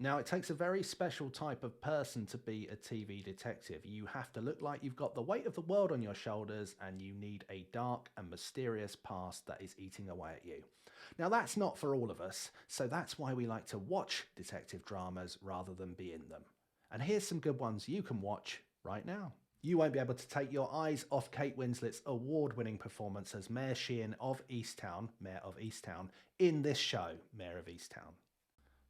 Now, it takes a very special type of person to be a TV detective. You have to look like you've got the weight of the world on your shoulders, and you need a dark and mysterious past that is eating away at you. Now, that's not for all of us, so that's why we like to watch detective dramas rather than be in them. And here's some good ones you can watch right now. You won't be able to take your eyes off Kate Winslet's award-winning performance as Mare of Easttown, in this show, Mare of Easttown.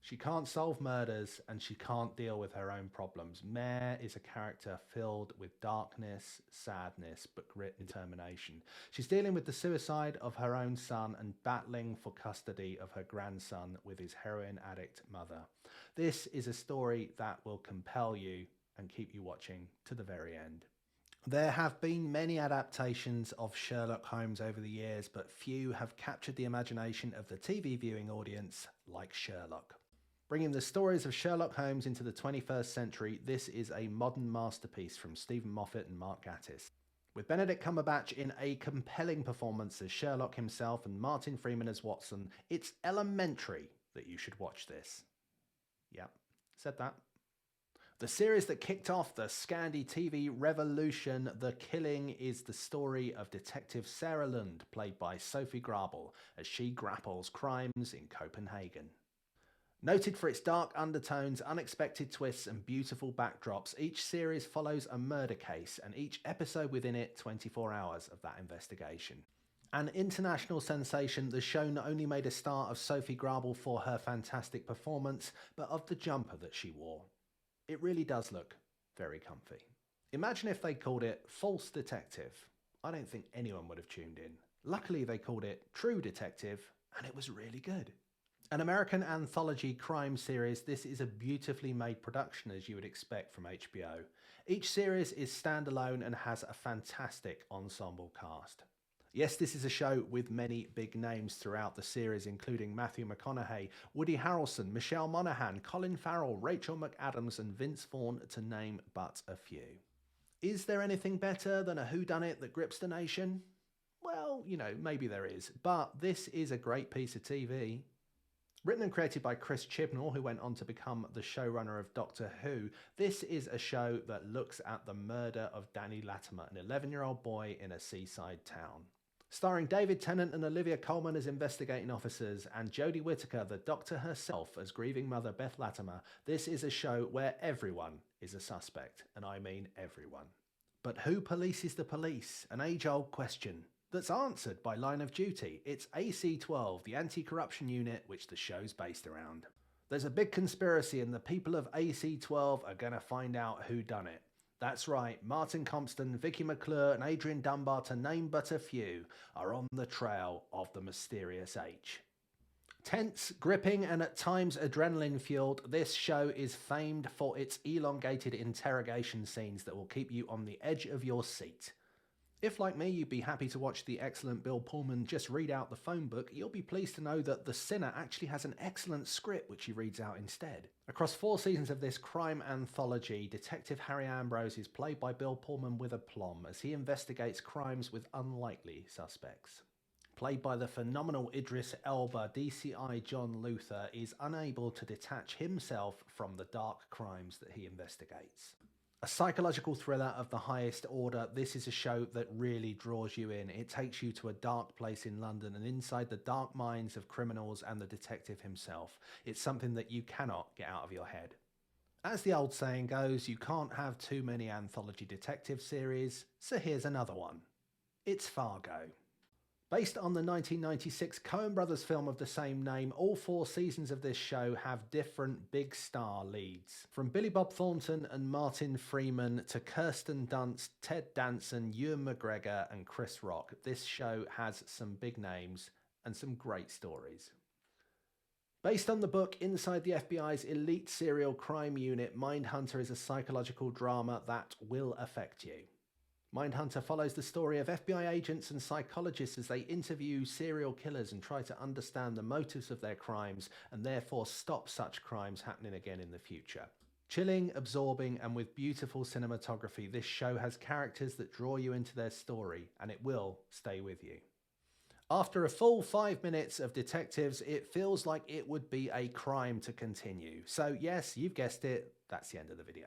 She can't solve murders and she can't deal with her own problems. Mare is a character filled with darkness, sadness, but grit and determination. She's dealing with the suicide of her own son and battling for custody of her grandson with his heroin addict mother. This is a story that will compel you and keep you watching to the very end. There have been many adaptations of Sherlock Holmes over the years, but few have captured the imagination of the TV viewing audience like Sherlock. Bringing the stories of Sherlock Holmes into the 21st century, this is a modern masterpiece from Stephen Moffat and Mark Gatiss. With Benedict Cumberbatch in a compelling performance as Sherlock himself and Martin Freeman as Watson, it's elementary that you should watch this. Yep, said that. The series that kicked off the Scandi TV revolution, The Killing, is the story of Detective Sarah Lund, played by Sophie Grabel, as she grapples crimes in Copenhagen. Noted for its dark undertones, unexpected twists and beautiful backdrops, each series follows a murder case and each episode within it 24 hours of that investigation. An international sensation, the show not only made a star of Sophie Grabel for her fantastic performance, but of the jumper that she wore. It really does look very comfy. Imagine if they called it False Detective. I don't think anyone would have tuned in. Luckily they called it True Detective, and it was really good. An American anthology crime series, this is a beautifully made production as you would expect from HBO. Each series is standalone and has a fantastic ensemble cast. Yes, this is a show with many big names throughout the series, including Matthew McConaughey, Woody Harrelson, Michelle Monaghan, Colin Farrell, Rachel McAdams and Vince Vaughn, to name but a few. Is there anything better than a whodunit that grips the nation? Well, maybe there is, but this is a great piece of TV. Written and created by Chris Chibnall, who went on to become the showrunner of Doctor Who, this is a show that looks at the murder of Danny Latimer, an 11-year-old boy in a seaside town. Starring David Tennant and Olivia Colman as investigating officers, and Jodie Whittaker, the Doctor herself, as grieving mother Beth Latimer, this is a show where everyone is a suspect, and I mean everyone. But who polices the police? An age-old question that's answered by Line of Duty. It's AC-12, the anti-corruption unit which the show's based around. There's a big conspiracy and the people of AC-12 are going to find out who done it. That's right, Martin Compston, Vicky McClure and Adrian Dunbar, to name but a few, are on the trail of the mysterious H. Tense, gripping and at times adrenaline-fueled, this show is famed for its elongated interrogation scenes that will keep you on the edge of your seat. If, like me, you'd be happy to watch the excellent Bill Pullman just read out the phone book, you'll be pleased to know that The Sinner actually has an excellent script which he reads out instead. Across 4 seasons of this crime anthology, Detective Harry Ambrose is played by Bill Pullman with aplomb as he investigates crimes with unlikely suspects. Played by the phenomenal Idris Elba, DCI John Luther is unable to detach himself from the dark crimes that he investigates. A psychological thriller of the highest order, this is a show that really draws you in. It takes you to a dark place in London and inside the dark minds of criminals and the detective himself. It's something that you cannot get out of your head. As the old saying goes, you can't have too many anthology detective series, so here's another one. It's Fargo. Based on the 1996 Coen Brothers film of the same name, all 4 seasons of this show have different big star leads. From Billy Bob Thornton and Martin Freeman to Kirsten Dunst, Ted Danson, Ewan McGregor and Chris Rock, this show has some big names and some great stories. Based on the book Inside the FBI's elite serial crime unit, Mindhunter is a psychological drama that will affect you. Mindhunter follows the story of FBI agents and psychologists as they interview serial killers and try to understand the motives of their crimes and therefore stop such crimes happening again in the future. Chilling, absorbing, and with beautiful cinematography, this show has characters that draw you into their story, and it will stay with you. After a full 5 minutes of detectives, it feels like it would be a crime to continue. So yes, you've guessed it, that's the end of the video.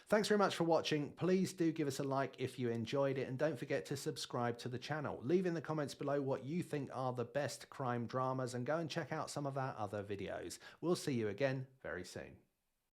Thanks very much for watching. Please do give us a like if you enjoyed it, and don't forget to subscribe to the channel. Leave in the comments below what you think are the best crime dramas, and go and check out some of our other videos. We'll see you again very soon.